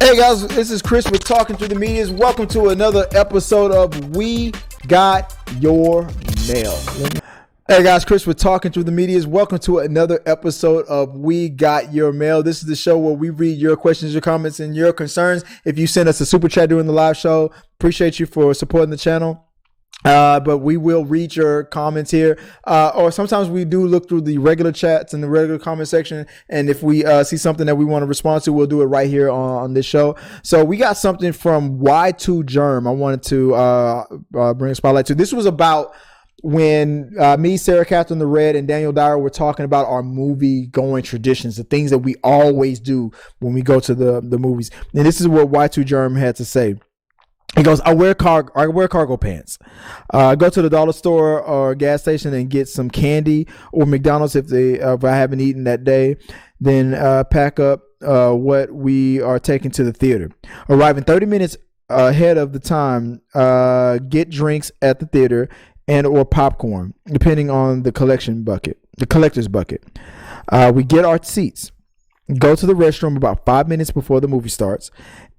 Hey guys, this is Chris with Talking Through the Medias. Welcome to another episode of We Got Your Mail. Hey guys, Chris with Talking Through the Medias. Welcome to another episode of We Got Your Mail. This is the show where we read your questions, your comments, and your concerns. If you send us a super chat during the live show, appreciate you for supporting the channel. But we will read your comments here, or sometimes we do look through the regular chats and the regular comment section, and if we see something that we want to respond to, we'll do it right here on this show. So we got something from Y2Germ I wanted to bring a spotlight to. This was about when me, Sarah Catherine the Red, and Daniel Dyer were talking about our movie going traditions, the things that we always do when we go to the movies. And this is what Y2Germ had to say. He goes, I wear cargo pants. Go to the dollar store or gas station and get some candy, or McDonald's if I haven't eaten that day. Then pack up what we are taking to the theater. Arriving 30 minutes ahead of the time. Get drinks at the theater and or popcorn, depending on the collector's bucket. We get our seats. Go to the restroom about 5 minutes before the movie starts,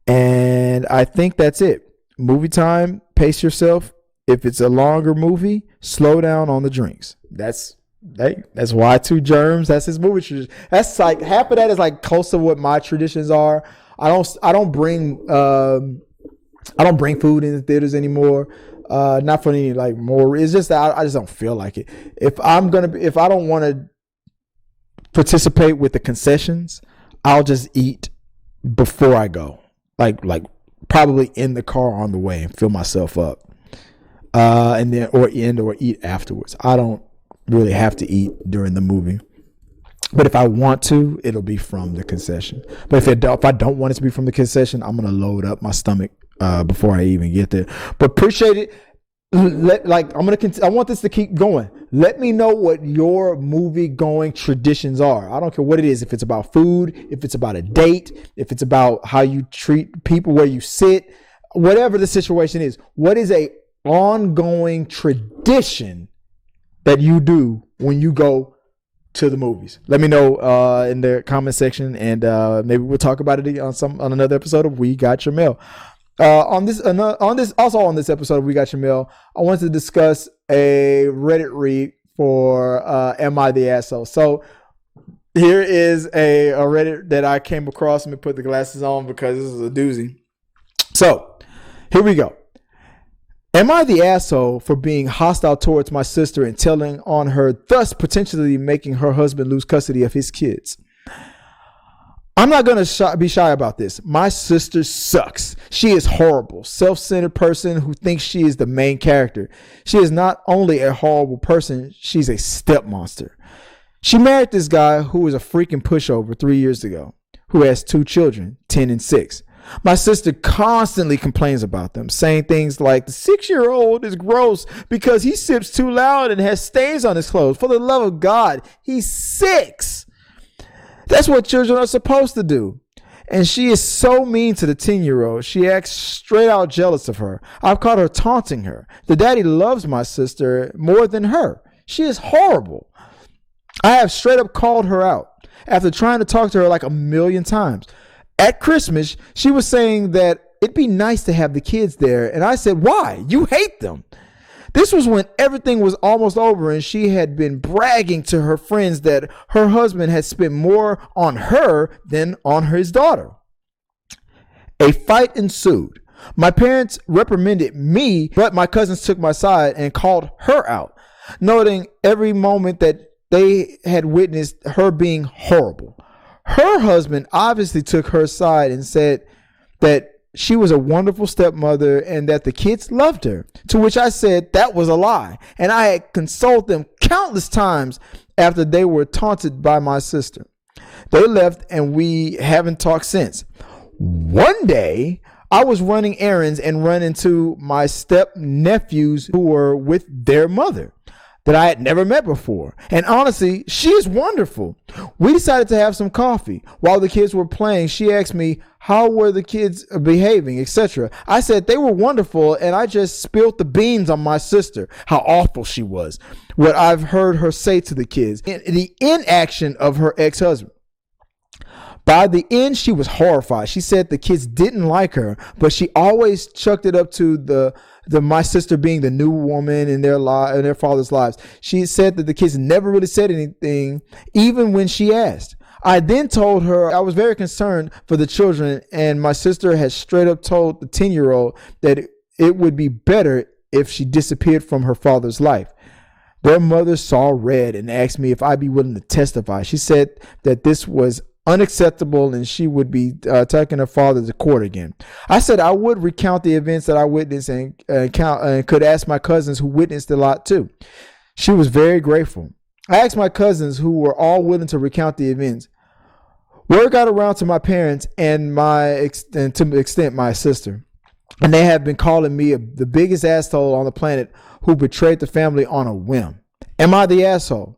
and I think that's it. Movie time, pace yourself. If it's a longer movie, slow down on the drinks. That's Y2Germs. That's his movie tradition. That's like half of that is like close to what my traditions are. I don't bring food in the theaters anymore. Not for any like more. It's just that I just don't feel like it. If I don't want to participate with the concessions, I'll just eat before I go. Like probably in the car on the way and fill myself up, and then or eat afterwards. I don't really have to eat during the movie, but if I want to, it'll be from the concession. But if I don't want it to be from the concession, I'm gonna load up my stomach before I even get there. But appreciate it. I want this to keep going. Let me know what your movie going traditions are. I don't care what it is. If it's about food, if it's about a date, if it's about how you treat people, where you sit, whatever the situation is. What is a ongoing tradition that you do when you go to the movies? Let me know in the comment section, and maybe we'll talk about it on another episode of We Got Your Mail. On this episode of We Got Your Mail, I wanted to discuss a Reddit read for Am I the Asshole? So here is a Reddit that I came across. Let me put the glasses on because this is a doozy. So here we go. Am I the asshole for being hostile towards my sister and telling on her, thus potentially making her husband lose custody of his kids? I'm not going to be shy about this. My sister sucks. She is horrible, self-centered person who thinks she is the main character. She is not only a horrible person, she's a step monster. She married this guy who was a freaking pushover 3 years ago, who has 2 children, 10 and 6. My sister constantly complains about them, saying things like the 6-year-old is gross because he sips too loud and has stains on his clothes. For the love of God, he's 6. That's what children are supposed to do. And she is so mean to the 10-year-old. She acts straight out jealous of her. I've caught her taunting her. The daddy loves my sister more than her. She is horrible. I have straight up called her out after trying to talk to her like 1,000,000 times. At Christmas, she was saying that it'd be nice to have the kids there. And I said, why? You hate them. This was when everything was almost over and she had been bragging to her friends that her husband had spent more on her than on his daughter. A fight ensued. My parents reprimanded me, but my cousins took my side and called her out, noting every moment that they had witnessed her being horrible. Her husband obviously took her side and said that she was a wonderful stepmother and that the kids loved her, to which I said that was a lie. And I had consoled them countless times after they were taunted by my sister. They left and we haven't talked since. One day I was running errands and run into my step nephews who were with their mother that I had never met before. And honestly, she is wonderful. We decided to have some coffee. While the kids were playing, she asked me, how were the kids behaving, etc. I said they were wonderful, and I just spilled the beans on my sister, how awful she was. What I've heard her say to the kids, the inaction of her ex-husband. By the end, she was horrified. She said the kids didn't like her, but she always chucked it up to the my sister being the new woman in their father's lives. She said that the kids never really said anything, even when she asked. I then told her I was very concerned for the children, and my sister had straight up told the 10-year-old that it would be better if she disappeared from her father's life. Their mother saw red and asked me if I'd be willing to testify. She said that this was unacceptable and she would be taking her father to court again. I said I would recount the events that I witnessed and could ask my cousins who witnessed a lot too. She was very grateful. I asked my cousins, who were all willing to recount the events. Word got around to my parents and to an extent my sister, and they have been calling me the biggest asshole on the planet who betrayed the family on a whim. Am I the asshole?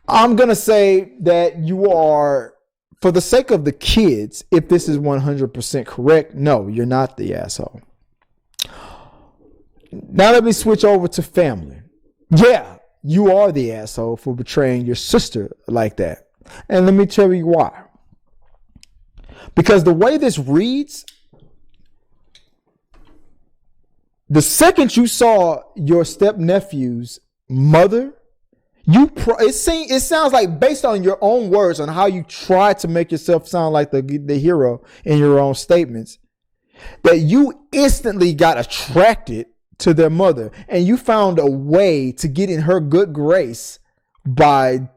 I'm going to say that you are, for the sake of the kids, if this is 100% correct, no, you're not the asshole. Now let me switch over to family. Yeah, you are the asshole for betraying your sister like that. And let me tell you why. Because the way this reads, the second you saw your step-nephew's mother, it sounds like, based on your own words, on how you try to make yourself sound like the hero in your own statements, that you instantly got attracted to their mother, and you found a way to get in her good grace by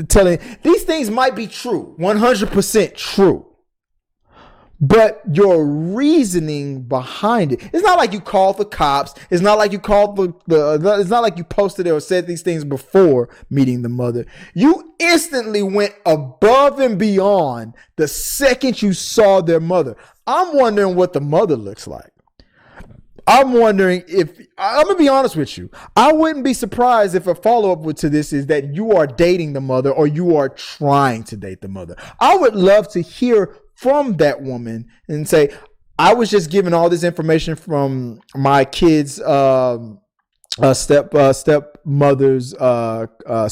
telling these things might be true, 100% true. But your reasoning behind it, it's not like you called the cops. It's not like you called it's not like you posted it or said these things before meeting the mother. You instantly went above and beyond the second you saw their mother. I'm wondering what the mother looks like. I'm wondering if, I'm going to be honest with you, I wouldn't be surprised if a follow-up to this is that you are dating the mother or you are trying to date the mother. I would love to hear from that woman and say, I was just given all this information from my kid's stepmother's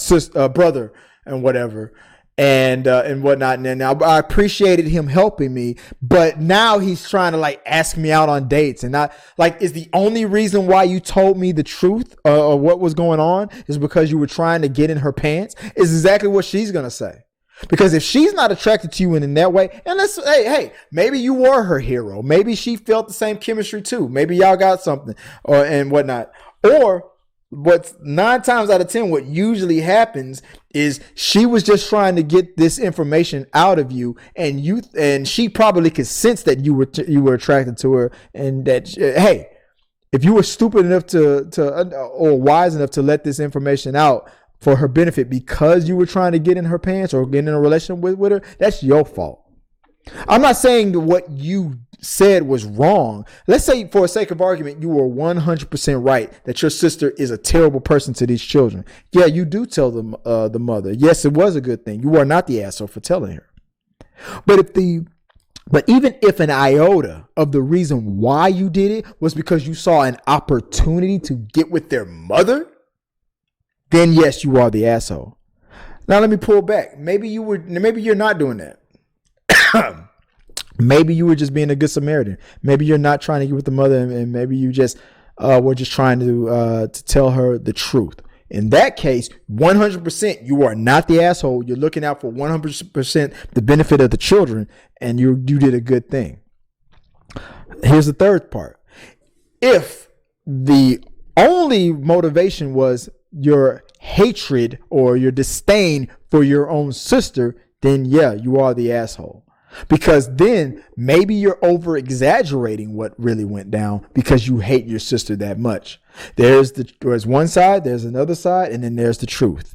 sister, brother and whatever. And whatnot. And then I appreciated him helping me, but now he's trying to like ask me out on dates, and not like, is the only reason why you told me the truth or what was going on is because you were trying to get in her pants, is exactly what she's going to say. Because if she's not attracted to you in that way, and hey, maybe you were her hero. Maybe she felt the same chemistry too. Maybe y'all got something and whatnot. Or what's 9 times out of 10, what usually happens is she was just trying to get this information out of you, and she probably could sense that you were attracted to her, and that, hey, if you were stupid enough or wise enough to let this information out for her benefit because you were trying to get in her pants or get in a relationship with her, that's your fault. I'm not saying that what you said was wrong. Let's say, for the sake of argument, you were 100% right that your sister is a terrible person to these children. Yeah, you do tell them the mother. Yes, it was a good thing. You are not the asshole for telling her. But even if an iota of the reason why you did it was because you saw an opportunity to get with their mother, then yes, you are the asshole. Now let me pull back. Maybe you're not doing that. Maybe you were just being a good Samaritan. Maybe you're not trying to get with the mother, and maybe you just were just trying to tell her the truth. In that case, 100%, you are not the asshole. You're looking out for 100% the benefit of the children, and you did a good thing. Here's the third part. If the only motivation was your hatred or your disdain for your own sister, then yeah, you are the asshole. Because then maybe you're over exaggerating what really went down because you hate your sister that much. There's one side, there's another side, and then there's the truth.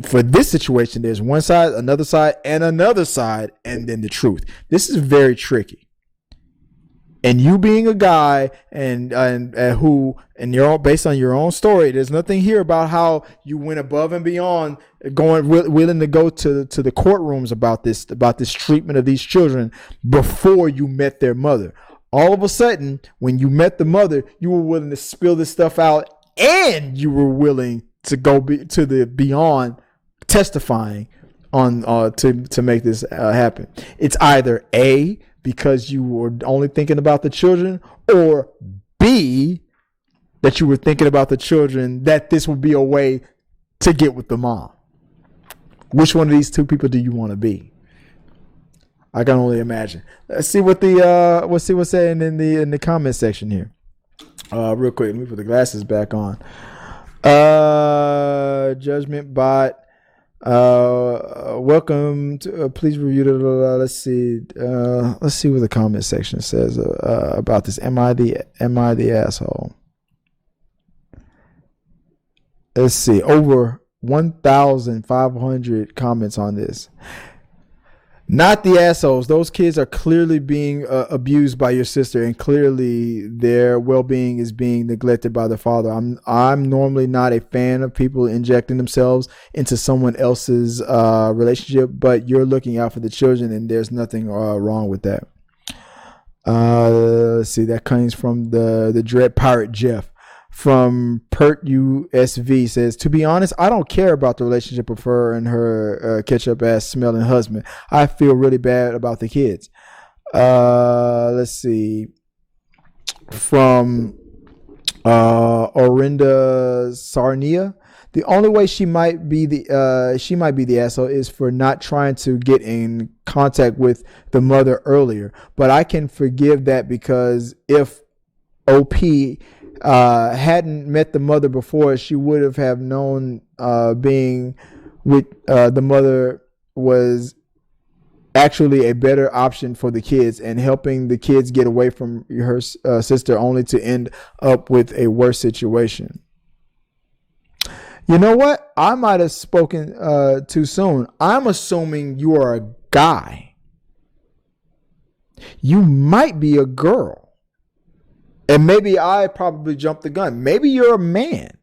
For this situation, there's one side, another side, and then the truth. This is very tricky. And you being a guy and who, and based on your own story, there's nothing here about how you went above and beyond, willing to go to the courtrooms about this treatment of these children before you met their mother. All of a sudden, when you met the mother, you were willing to spill this stuff out, and you were willing to go to the beyond testifying on to make this happen. It's either A, because you were only thinking about the children, or B, that you were thinking about the children, that this would be a way to get with the mom. Which one of these two people do you want to be? I can only imagine. Let's see what what's saying in the comment section here. Real quick, let me put the glasses back on. Judgment Bot. Welcome to, please review the, let's see what the comment section says about this. Am I the asshole? Let's see, over 1,500 comments on this. Not the assholes. Those kids are clearly being abused by your sister, and clearly their well-being is being neglected by the father. I'm normally not a fan of people injecting themselves into someone else's relationship, but you're looking out for the children, and there's nothing wrong with that. Let's see. That comes from the Dread Pirate Jeff. From Pert USV says, to be honest, I don't care about the relationship of her and her ketchup ass smelling husband. I feel really bad about the kids. Let's see. From Orinda Sarnia, the only way she might be the asshole is for not trying to get in contact with the mother earlier. But I can forgive that, because if OP hadn't met the mother before, she would have known being with the mother was actually a better option for the kids, and helping the kids get away from her sister only to end up with a worse situation. You know what? I might have spoken too soon. I'm assuming you are a guy. You might be a girl. And maybe I probably jumped the gun. Maybe you're a man.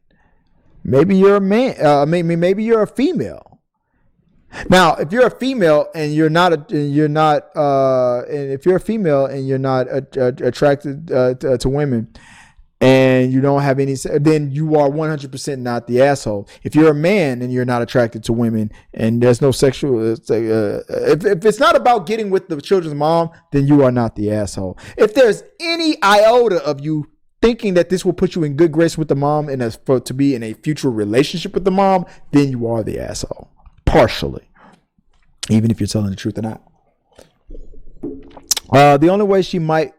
Maybe you're a man. Maybe you're a female. Now, if you're a female and and if you're a female and you're not attracted to women, and you don't have any, then you are 100% not the asshole. If you're a man and you're not attracted to women and there's no sexual, if it's not about getting with the children's mom, then you are not the asshole. If there's any iota of you thinking that this will put you in good grace with the mom and to be in a future relationship with the mom, then you are the asshole. Partially. Even if you're telling the truth or not. The only way she might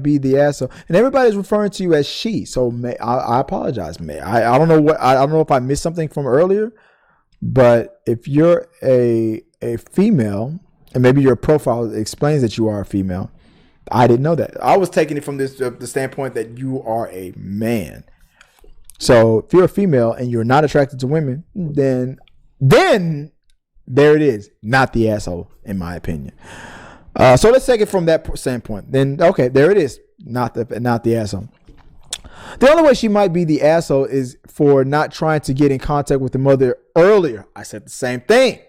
be the asshole, and everybody's referring to you as she. So I apologize, man. I don't know I don't know if I missed something from earlier, but if you're a female, and maybe your profile explains that you are a female, I didn't know that. I was taking it from the standpoint that you are a man. So if you're a female and you're not attracted to women, then there it is, not the asshole, in my opinion. So let's take it from that standpoint. Then, okay, there it is. Not the asshole. The only way she might be the asshole is for not trying to get in contact with the mother earlier. I said the same thing.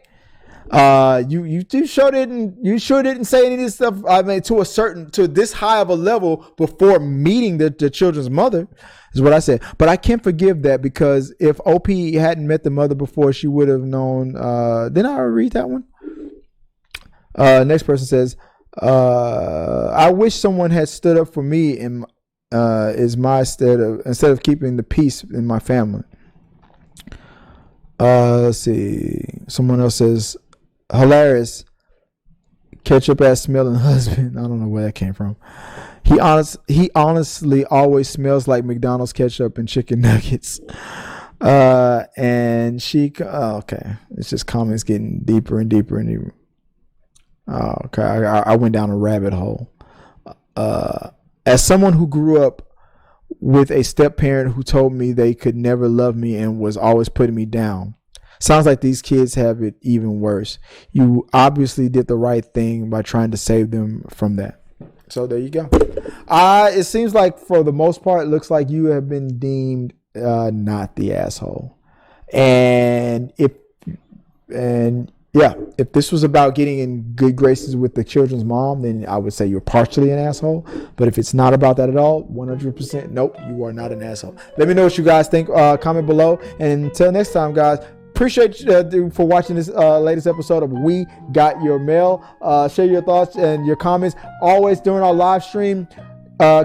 You sure didn't say any of this stuff. I mean, to this high of a level before meeting the children's mother is what I said. But I can't forgive that, because if OP hadn't met the mother before, she would have known. Didn't I read that one? Next person says, I wish someone had stood up for me instead of keeping the peace in my family. Let's see. Someone else says, hilarious. Ketchup ass smelling husband. I don't know where that came from. He honestly always smells like McDonald's ketchup and chicken nuggets. And she, okay. It's just comments getting deeper and deeper and deeper. Oh, okay. I went down a rabbit hole. As someone who grew up with a step parent who told me they could never love me and was always putting me down, sounds like these kids have it even worse. You obviously did the right thing by trying to save them from that. So there you go. It seems like for the most part, it looks like you have been deemed not the asshole. And if this was about getting in good graces with the children's mom, then I would say you're partially an asshole. But if it's not about that at all, 100%, nope, you are not an asshole. Let me know what you guys think. Comment below. And until next time, guys, appreciate you for watching this latest episode of We Got Your Mail. Share your thoughts and your comments. Always during our live stream,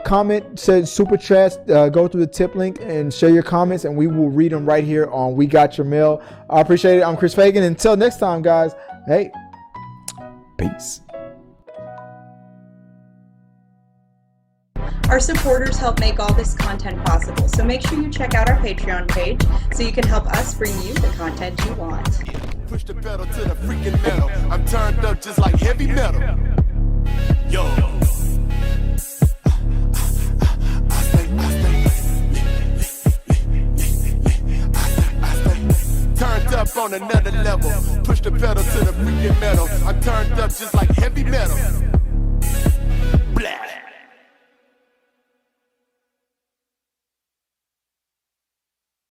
comment, say super chat, go through the tip link and share your comments, and we will read them right here on We Got Your Mail. I appreciate it. I'm Chris Fagan. Until next time, guys. Hey, peace. Our supporters help make all this content possible, so make sure you check out our Patreon page so you can help us bring you the content you want. Push the pedal to the freaking metal. I'm turned up just like heavy metal. Yo. Turned up on another level. Push the pedal to the freaking metal. I'm turned up just like heavy metal.